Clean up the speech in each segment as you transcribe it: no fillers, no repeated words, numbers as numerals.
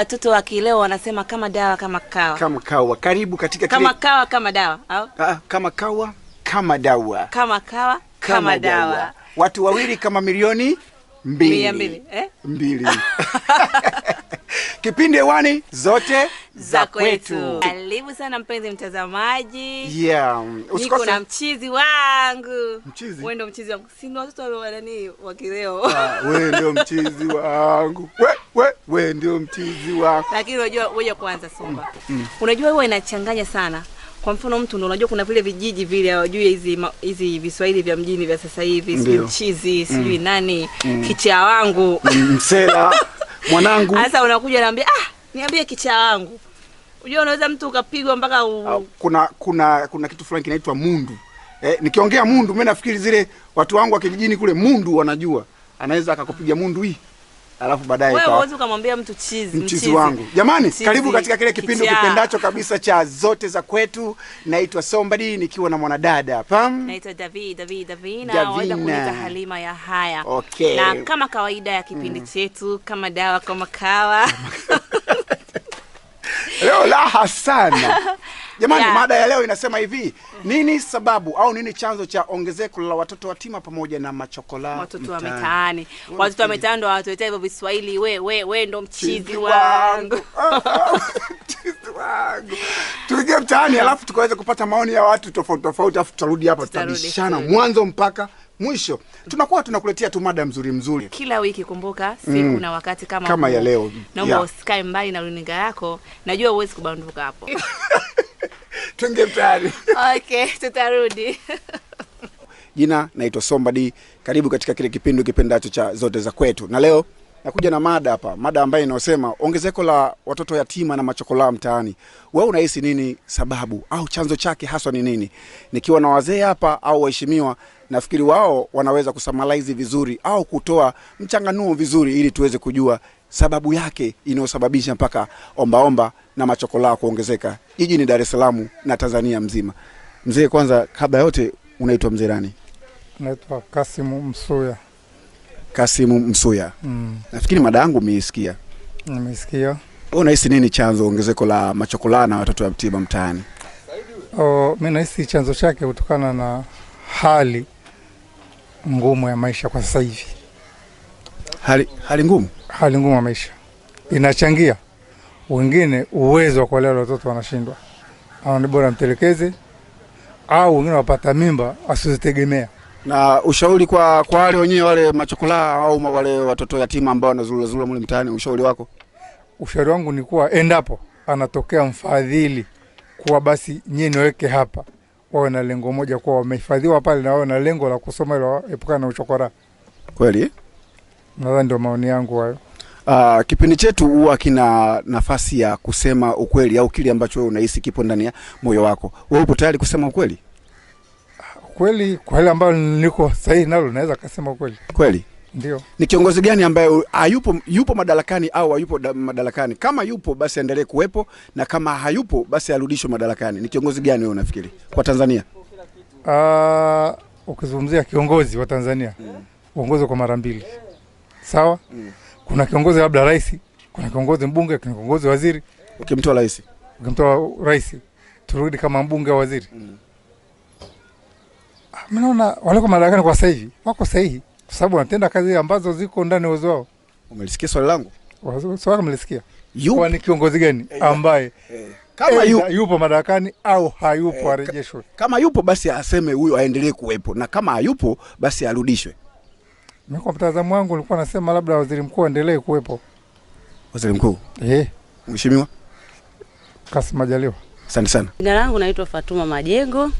watoto wa kileo wanasema kama dawa kama kawa. Kama kawa. Karibu katika kama kawa kama dawa au? Kama kawa kama dawa. Kama kawa kama dawa. Watu wawili kama milioni 2. 2. Kipindi hewani zote za kwetu. Karibu sana mpenzi mtazamaji. Yeah. Niko na mchizi wangu. Mchizi? Wewe ndio mchizi wangu. Si watoto wa nani wa kileo. Wewe ndio mchizi wangu. Wewe ndio mchizi wangu. Lakini unajua wewe kwanza Somba. Unajua wewe inachanganya sana. Kwa mfano mtu ndio unajua kuna vile vijiji vile hawajui hizi Viswahili vya mjini vya sasa hivi, si mchizi, sijui nani, kichaa wangu. Msela mwanangu. Sasa unakuja naambia niambie kichaa wangu. Unajua unaweza mtu ukapigwa mpaka kuna kitu fulani kinaitwa mundu. Nikiongea mundu mimi nafikiri zile watu wangu wa kijijini kule mundu wanajua. Anaweza akakupiga mundu hii. Alafu baadaye wewe unaweza kumwambia mtu mchizi wangu. Jamani, karibu katika kile kipindi kipendacho kabisa cha zote za kwetu. Naitwa Somebody nikiwa na mwanadada hapa. Naitwa Davina. Waweza kuniita Halima ya haya. Okay. Na kama kawaida ya kipindi chetu kama dawa kama kawa. Leo laha sana. Jamani, mada ya leo inasema hivi, nini sababu au nini chanzo cha ongezeko la watoto yatima pamoja na machokola watoto wa mitaani? Watoto wa mitaani ndio watuletea hivyo Viswahili, we ndo mchizi wangu. Mchizi wangu. Tuingie mtaani alafu tukaweza kupata maoni ya watu tofauti alafu tutarudi hapa tutabishana mwanzo mpaka mwisho. Tunakuwa tunakuletea tu mada mzuri. Kila wiki kumbuka siku na wakati kama ya leo. Naomba usikae mbali na runinga yako. Najua huwezi kubanduka hapo. Tuingie mtaani. Okay, tutarudi. Jina naitwa Somebody. Karibu katika kile kipindi kipendacho cha zote za kwetu. Na leo nakuja na mada hapa. Mada ambayo inasema ongezeko la watoto yatima na machokola mtaani. Wewe unahisi nini sababu au chanzo chake haswa ni nini? Nikiwa na wazee hapa au waheshimiwa, nafikiri wao wanaweza kusummarize vizuri au kutoa mchanganuo vizuri ili tuweze kujua sababu yake inayosababisha mpaka omba na machokola kuongezeka jijini Dar es Salaam na Tanzania mzima. Mzee, kwanza kabla yote unaitwa mzee nani? Naitwa Kasimu Msuya. Kasimu Msuya. Nafikiri mada yangu umeisikia. Nimesikia. Wewe unahisi nini chanzo ongezeko la machokola na watoto yatima mtaani? Mimi nahisi chanzo chake kutokana na hali ngumu ya maisha kwa sasa hivi. Hali ngumu? Hali ngumu ya maisha inachangia. Wengine uwezo wa kulea watoto wanashindwa. Au ni bora mtelekeze au wengine wapata mimba asizitegemea. Na ushauri kwa wale wenyewe wale machokola au wale watoto yatima ambao wanazurura mle mtaani, ushauri wako? Ushauri wangu ni kuwa endapo anatokea mfadhili kuwa basi nyinyi niweke hapa, wawe na lengo moja kuwa wamehifadhiwa pale na wawe na lengo la kusoma ili epukana na uchokora. Kweli? Nadhani ndio maoni yangu hayo. Kipindi chetu huwa kina nafasi ya kusema ukweli au kile ambacho wewe unahisi kipo ndani ya moyo wako. Wewe upo tayari kusema ukweli? Ukweli kwa ile ambayo niko sahihi nalo naweza kusema ukweli. Kweli? Ndio. Ni kiongozi gani ambaye yupo madarakani au hayupo madarakani? Kama yupo basi endelee kuwepo na kama hayupo basi arudishwe madarakani. Ni kiongozi gani wewe unafikiri kwa Tanzania? Ukizungumzia kiongozi wa Tanzania, uongozi kwa mara mbili. Sawa? Kuna kiongozi labda rais, kuna kiongozi mbunge, kuna kiongozi waziri. Ukimtoa rais. Ukimtoa rais, turudi kama mbunge au waziri. Mimi naona wale kwa madarakani kwa sasa hivi wako sahihi kwa sababu wanatenda kazi ambazo ziko ndani uwezo wao. Umelisikia swali langu? Swali umelisikia. Kwa ni kiongozi gani ambaye kama yupo madarakani au hayupo arejeshwe? Kama yupo basi aseme huyo aendelee kuwepo na kama hayupo basi arudishwe. Mimi kwa mtazamo wangu nilikuwa nasema labda waziri mkuu aendelee kuwepo. Waziri mkuu? Mheshimiwa Kassim Majaliwa. Asante sana. Jina langu naitwa Fatuma Majengo.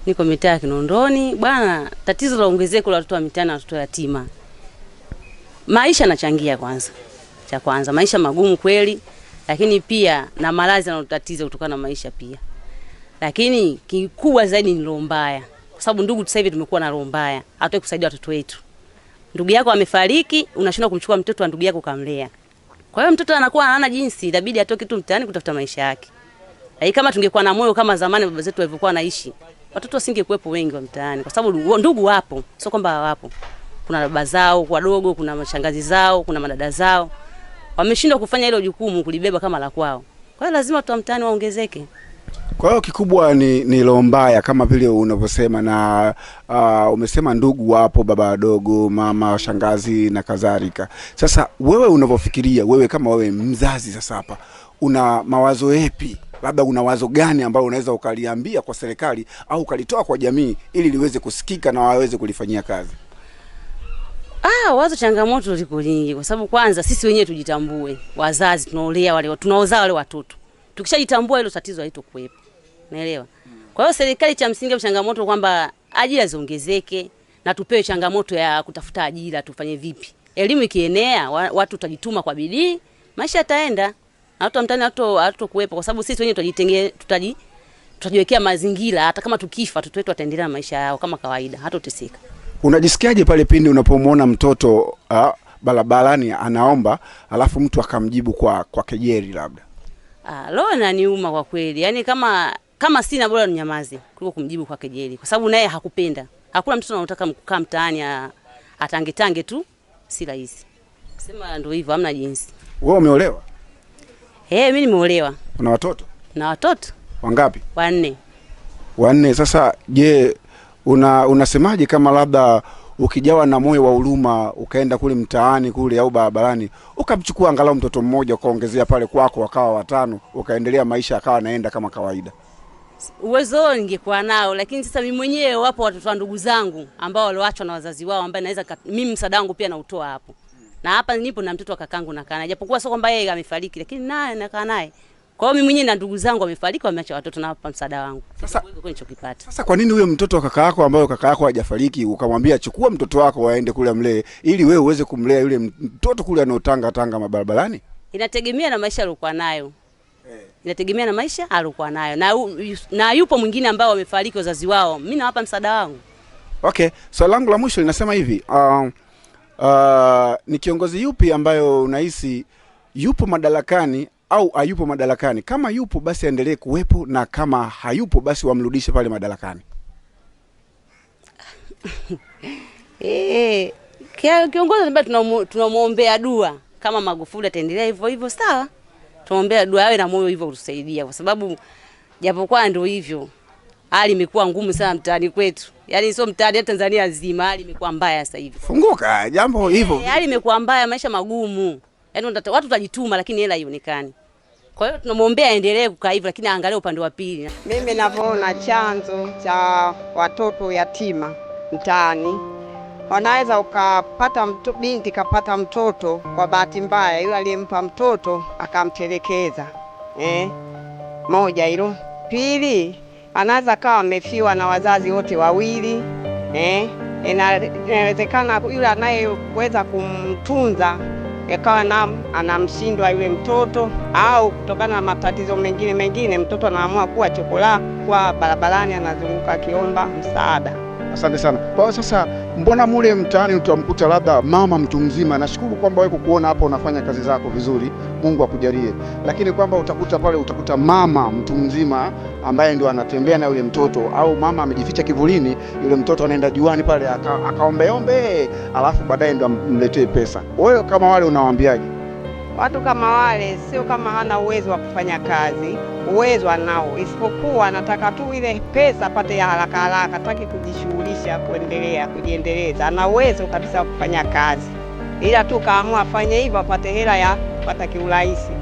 Niko mitaa Kinondoni. Bwana, tatizo la ongezeko la watoto wa mitaani na watoto yatima. Maisha yanachangia kwanza. Cha kwanza maisha magumu kweli, lakini pia na malazi yanatatiza kutokana na maisha pia. Lakini kikubwa zaidi ni roho mbaya. Kwa sababu ndugu sasa hivi tumekuwa na roho mbaya. Hatutaki kusaidia watoto wetu. Ndugu yako amefariki, unashindwa kumchukua mtoto wa ndugu yako kumlea. Kwa hiyo mtoto anakuwa hana jinsi, inabidi atoke tu mtaani kutafuta maisha yake. Kama tungekuwa na moyo kama zamani baba zetu walivyokuwa wanaishi, watoto wasingekuepo wengi wa mtaani kwa sababu ndugu wapo, sio kwamba hawapo. Kuna baba zao wadogo, kuna mashangazi zao, kuna madada zao. wameshindwa kufanya hilo jukumu kulibeba kama la kwao. Kwa hiyo lazima watu wa mtaani waongezeke. Kwa hiyo kikubwa ni roho mbaya kama vile unavyosema, na umesema ndugu wapo, baba wadogo, mama, shangazi na kadhalika. Sasa wewe unavyofikiria, wewe kama wewe mzazi, sasa hapa una mawazo yapi? Labda una wazo gani ambalo unaweza ukaliambia kwa serikali au ukalitoa kwa jamii ili liweze kusikika na waweze kulifanyia kazi? Wazo changamoto liko nyingi, kwa sababu kwanza sisi wenyewe tujitambue. Wazazi tunaozaa wale watoto. Tukishajitambua hilo tatizo halitokuwepo. Unaelewa? Kwa hiyo serikali cha msingi changamoto kwamba ajira ziongezeke na tupewe changamoto ya kutafuta ajira, tufanye vipi? Elimu ikienea, watu tutajituma kwa bidii, maisha yataenda. Na watu mtaani hatokuwepo, kwa sababu sisi wenyewe tutajiwekea mazingira, hata kama tukifa watoto wetu wataendelea na maisha yao kama kawaida, hatoteseka. Unajisikiaje pale pindi unapomwona mtoto barabarani anaomba alafu mtu akamjibu kwa kejeli labda? Roho inaniuma kwa kweli. Yaani kama sina bora ninyamaze kuliko kumjibu kwa kejeli, kwa sababu naye hakupenda. Hakuna mtoto anataka kukaa mtaani atangetange tu, si rahisi. Sema ndio hivyo, hamna jinsi. Wewe umeolewa? Mimi nimeolewa. Una watoto? Na watoto. Wangapi? 4. 4. Sasa je, unasemaje kama labda ukijawa na moyo wa huruma ukaenda kule mtaani kule au barabarani ukamchukua angalau mtoto mmoja ukaongezea pale kwako wakawa 5, ukaendelea maisha akawa naenda kama kawaida? Uwezo ningekuwa nao, lakini sasa mimi mwenyewe wapo watoto wa ndugu zangu ambao walioachwa na wazazi wao, ambao naweza mimi msaada wangu pia nautoa hapo. Na hapa nipo na mtoto wa kakangu nakaa naye, japokuwa sio kwamba yeye amefariki, lakini naye nakaa naye. Kwa hiyo mimi mwenyewe na ndugu zangu wamefariki, wameacha watoto na hapa msaada wangu. Sasa kwa nini huyo mtoto wa kaka yako ambaye kaka yako hajafariki ukamwambia chukua mtoto wako waende kule mlee ili wewe uweze kumlea yule mtoto kule anotanga mabarabarani? Inategemea na maisha aliyokuwa nayo. Inategemea na maisha aliyokuwa nayo. Na yupo mwingine ambao wamefariki wazazi wao, mimi nawapa msaada wangu. Okay, swali langu la mwisho linasema hivi, ni kiongozi yupi ambayo unahisi yupo madarakani au hayupo madarakani? Kama yupo basi aendelee kuwepo, na kama hayupo basi wamrudishe pale madarakani. Kiongozi ambaye tunamuombea dua, kama Magufuli ataendelea hivyo hivyo sawa. Tunaombea dua awe na moyo hivyo kutusaidia, kwa sababu japokuwa ndio hivyo hali imekuwa ngumu sana mtaani kwetu. Yaani sio mtaani, hata Tanzania nzima hali imekuwa mbaya sasa hivi. Funguka jambo hivyo. Hali imekuwa mbaya, maisha magumu. Yaani watu tutajituma lakini hela haionekani. Kwa hiyo tunamuombea aendelee kukaa hivyo, lakini angalia upande wa pili. Mimi ninavyoona chanzo cha watoto yatima mtaani, wanaweza ukapata binti kapata mtoto kwa bahati mbaya, yule aliyempa mtoto akamtelekeza. Moja hilo. Pili, anaweza kawa amefiwa na wazazi wote wawili. Inawezekana yule anayeweza kumtunza yakawa anamshindwa yule mtoto, au kutokana na matatizo mengine mtoto anaamua kuwa chokola kwa barabarani, anazunguka kiomba msaada. Asante sana. Kwa sasa mbona mule mtaani utamkuta labda mama mtu mzima, nashukuru kwamba wewe kukuona hapa unafanya kazi zako vizuri, Mungu akujalie. Lakini kwamba utakuta mama mtu mzima ambaye ndio anatembea na yule mtoto, au mama amejificha kivulini, yule mtoto anaenda juani pale akaombeombe, alafu baadaye ndio amletee pesa. Wewe kama wale unawaambiaje? Watu kama wale sio kama hana uwezo wa kufanya kazi, uwezo anao, isipokuwa anataka tu ile pesa apate ya haraka, hataki kujishughulisha kujiendeleza. Ana uwezo kabisa wa kufanya kazi, ila tu kaamua afanye hivyo apate hela ya kupata kiurahisi.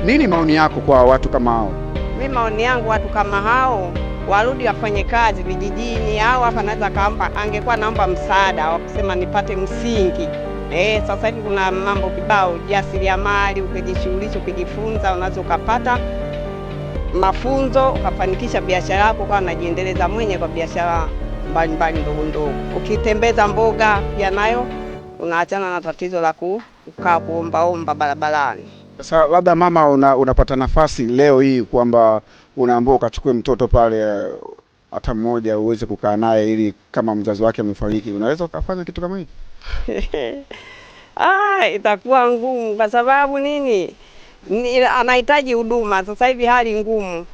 Nini maoni yako kwa watu kama hao? Mimi maoni yangu, watu kama hao warudi wafanye kazi vijijini, au hapa naweza angekuwa naomba msaada wa kusema nipate msingi. Sasa hivi kuna mambo kibao, jasiriamali, ukijishughulisha, ukijifunza, unaweza ukapata mafunzo ukafanikisha biashara yako, kwa unajiendeleza mwenyewe kwa biashara mbalimbali ndogo. Ukitembeza mboga pia nayo unaachana na tatizo la kukaa kuomba barabarani. Sasa labda mama unapata nafasi leo hii kwamba unaambiwa ukachukue mtoto pale hata mmoja uweze kukaa naye ili kama mzazi wake amefariki, unaweza ukafanya kitu kama hiki? Itakuwa ngumu kwa sababu nini? Anahitaji huduma. Sasa hivi hali ngumu.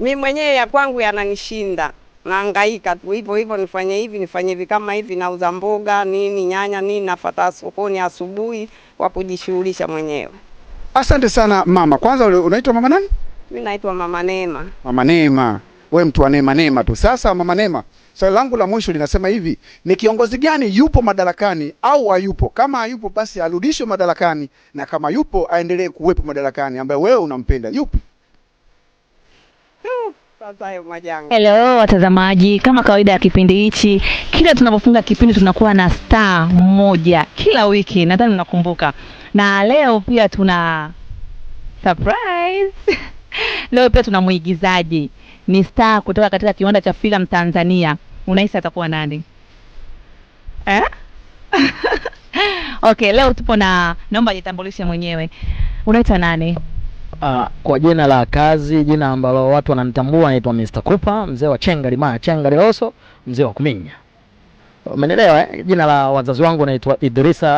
Mimi mwenyewe ya kwangu yananishinda. nahangaika tu hivyo hivyo, nifanye hivi kama hivi, nauza mboga nini, nyanya nini, nafuata sokoni asubuhi wa kujishughulisha mwenyewe. Asante sana mama. Kwanza unaitwa mama nani? Mimi naitwa Mama Neema. Mama Neema. Wewe mtu wa neema tu. Sasa Mama Neema, swali langu la mwisho linasema hivi, ni kiongozi gani yupo madarakani au hayupo? Kama hayupo basi arudishwe madarakani, na kama yupo aendelee kuwepo madarakani, ambaye wewe unampenda. Yupi? Sasa hayo majanga. Hello watazamaji, kama kawaida ya kipindi hichi, kila tunapofunga kipindi tunakuwa na star mmoja kila wiki, nadhani unakumbuka. Na leo pia tuna surprise. Leo pia tuna muigizaji, ni star kutoka katika kiwanda cha filamu Tanzania. Unahisi atakuwa nani? Okay, leo tupo na, naomba jitambulishe mwenyewe. Unaitwa nani? Kwa jina la kazi, jina ambalo watu wananitambua, naitwa Mr. Kupa, mzee wa Chenga Limaya, Chenga Liloso, mzee wa Kuminya. Umeelewa? Jina la wazazi wangu naitwa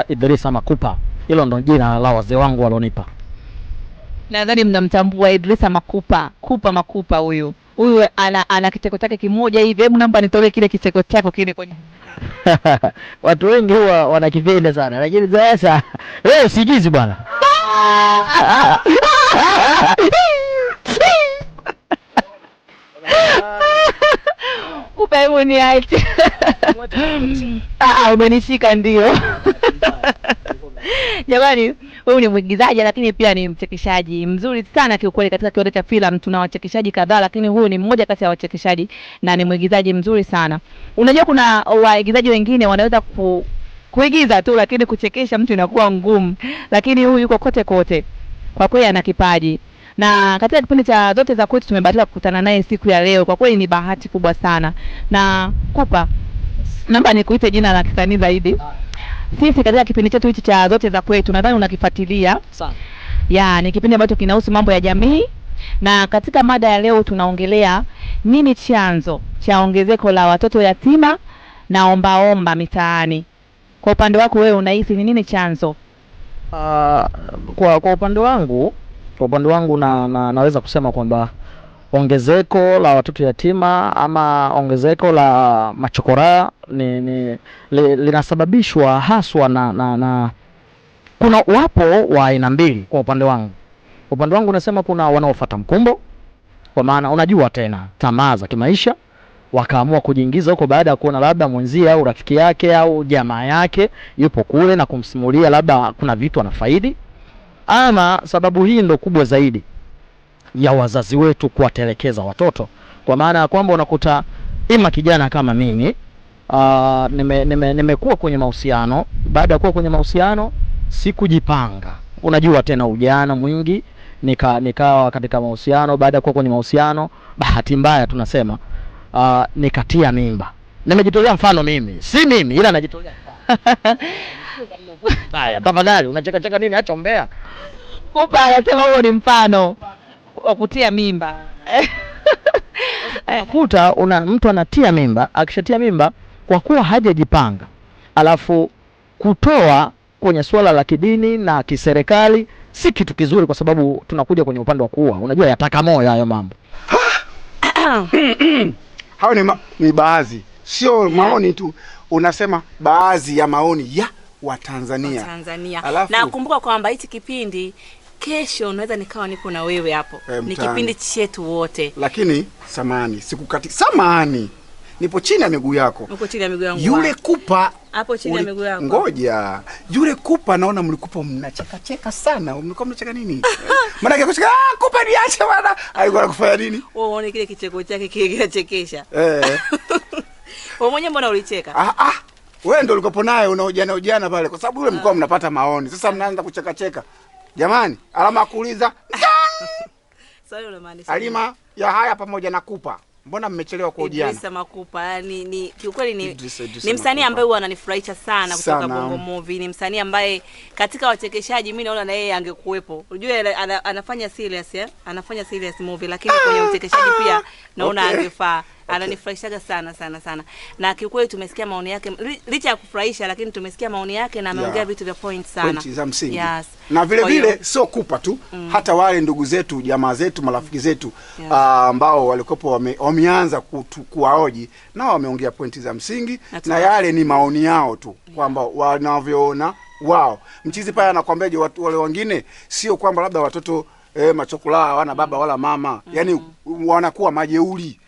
Idrisa Makupa. Hilo ndo jina la wazee wangu walionipa. Nadhani mnamtambua Idrisa Makupa. Makupa huyu. Huyu ana kiteko chake kimoja hivi. Hebu naomba nitoe kile kiteko chako kile kwenye. Watu wengi huwa wanakipenda sana, lakini sasa wewe usijizi bwana. Upemuni aje. Umenishika ndio. Jamani, wewe ni mwigizaji lakini pia ni mchekeshaji mzuri sana kiukweli. Katika kiwanda cha filamu tuna wachekeshaji kadhaa, lakini huyu ni mmoja kati ya wachekeshaji na ni mwigizaji mzuri sana. Unajua kuna waigizaji wengine wanaweza kuigiza tu, lakini kuchekesha mtu inakuwa ngumu, lakini huyu yuko kote kote. Kwa kweli ana kipaji. Na katika kipindi cha Zote za Kwetu tumebahatika kukutana naye siku ya leo. Kwa kweli ni bahati kubwa sana. Na Kupa, naomba nikuite jina la kisanii zaidi. Sisi katika kipindi chetu hichi cha Zote za Kwetu, nadhani unakifuatilia sana. Ni kipindi ambacho kinahusu mambo ya jamii, na katika mada ya leo tunaongelea nini chanzo cha ongezeko la watoto yatima na ombaomba mitaani. Kwa upande wako wewe unahisi ni nini chanzo? Kwa upande wangu naweza kusema kwamba ongezeko la watoto yatima ama ongezeko la machokora linasababishwa haswa na kuna wapo wa aina mbili. Kwa upande wangu nasema kuna wanaofuata mkumbo, kwa maana unajua tena tamaa za kimaisha, wakaamua kujiingiza huko baada ya kuona labda mwenzie au rafiki yake au jamaa yake yupo kule na kumsimulia labda kuna vitu anafaidi. Ama sababu hii ndo kubwa zaidi ya wazazi wetu kuwatelekeza watoto, kwa maana ya kwamba unakuta ima kijana kama mimi nimekuwa kwenye mahusiano. Baada ya kuwa kwenye mahusiano sikujipanga, unajua tena ujana mwingi, nikawa katika mahusiano. Baada ya kuwa kwenye mahusiano, bahati mbaya tunasema nikatia mimba. Nimejitolea mfano mimi, si mimi ila najitolea. Haya, tafadhali unacheka nini? Acha umbea. Kupa anasema huo ni mfano wa kutia mimba. Kuta mtu anatia mimba, akishatia mimba kwa kuwa hajajipanga, alafu kutoa kwenye swala la kidini na kiserikali si kitu kizuri, kwa sababu tunakuja kwenye upande wa kuua. Unajua yataka moyo hayo mambo. Hao ni baadhi, sio maoni tu. Unasema baadhi ya maoni ya Watanzania. Na kumbuka kwamba hichi kipindi kesho unaweza nikawa nipo na wewe hapo. Ni kipindi chetu wote. Lakini samani. Nipo chini ya miguu yako. Uko chini ya miguu yangu. Yule Kupa hapo chini ya miguu yako. Ngoja. Yule Kupa naona mlikupa mnacheka sana. Mlikuwa mnacheka nini? Maana yake kucheka, Kupa niache bwana. Alikuwa anakufanya nini? Uone kile kicheko chake kile kinachekesha. Wewe mwenyewe mbona ulicheka? Wewe ndio ulikopo naye unaojana pale, kwa sababu yule mlikuwa mnapata maoni. Sasa mnaanza kucheka. Jamani, alama ya kuuliza. Sasa unamaanisha Alima ya haya pamoja na Kupa. Mbona mmechelewa kuhojiana? Idrisa Makupa ni kiukweli ni msanii ambaye huwa ananifurahisha sana kutoka Bongo Movie. Ni msanii ambaye katika wachekeshaji mimi naona na yeye angekuepo. Unajua anafanya serious movie, lakini kwenye uchekeshaji pia naona angefaa. Ananifurahishaga sana sana sana. Na kiukweli tumesikia maoni yake licha ya kufurahisha, lakini tumesikia maoni yake na ameongea vitu vya point sana. Point za msingi. Yes. Na vile vile sio kupa tu, hata wale ndugu zetu, jamaa zetu, marafiki zetu ambao walikopo wameanza kuwaoji nao wameongea pointi za msingi na yale ni maoni yao tu kwamba wanavyoona wao. Mchizi pale anakuambiaje wale wengine sio kwamba labda watoto machokola hawana baba wala mama. Yaani wanakuwa majeuri.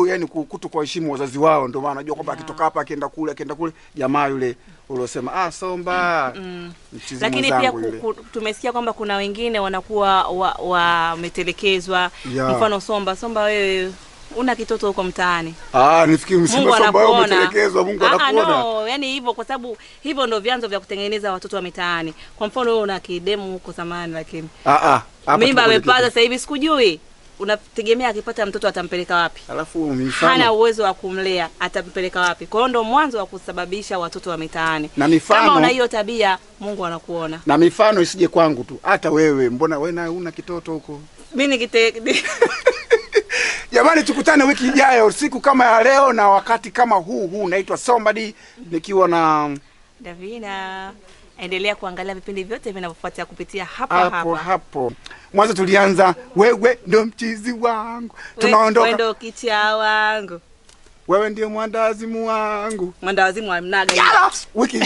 Yani kuto kuheshimu wazazi wao, ndio maana anajua kwamba akitoka hapa akienda kule jamaa yule uliosema Somba. Lakini pia tumesikia kwamba kuna wengine wanakuwa wametelekezwa. Mfano Somba wewe una kitoto huko mtaani. Nifikiri msema Somba wewe umetelekezwa, Mungu anakuona. No, yani hivyo kwa sababu hivyo ndio vyanzo vya kutengeneza watoto wa mitaani. Kwa mfano wewe una kidemu huko zamani, lakini mimba amepaza sasa hivi sikujui. Unategemea akipata mtoto atampeleka wapi? Alafu hana uwezo wa kumlea, atampeleka wapi? Kwa hiyo ndo mwanzo wa kusababisha watoto wa mitaani. Na mifano, kama una hiyo tabia, Mungu anakuona. Na mifano isije kwangu tu, hata wewe, mbona wewe na una kitoto huko? Mimi Jamani, tukutane wiki ijayo siku kama ya leo na wakati kama huu. Naitwa Somebody nikiwa na Davina. Endelea kuangalia vipindi vyote vinavyofuatia kupitia hapo. Mwanzo tulianza wewe ndio mchizi wangu. Tunaondoka. Wewe ndio kicha wangu. Wewe ndio mwandawazimu wangu. Mwandawazimu wa mnaga. Wiki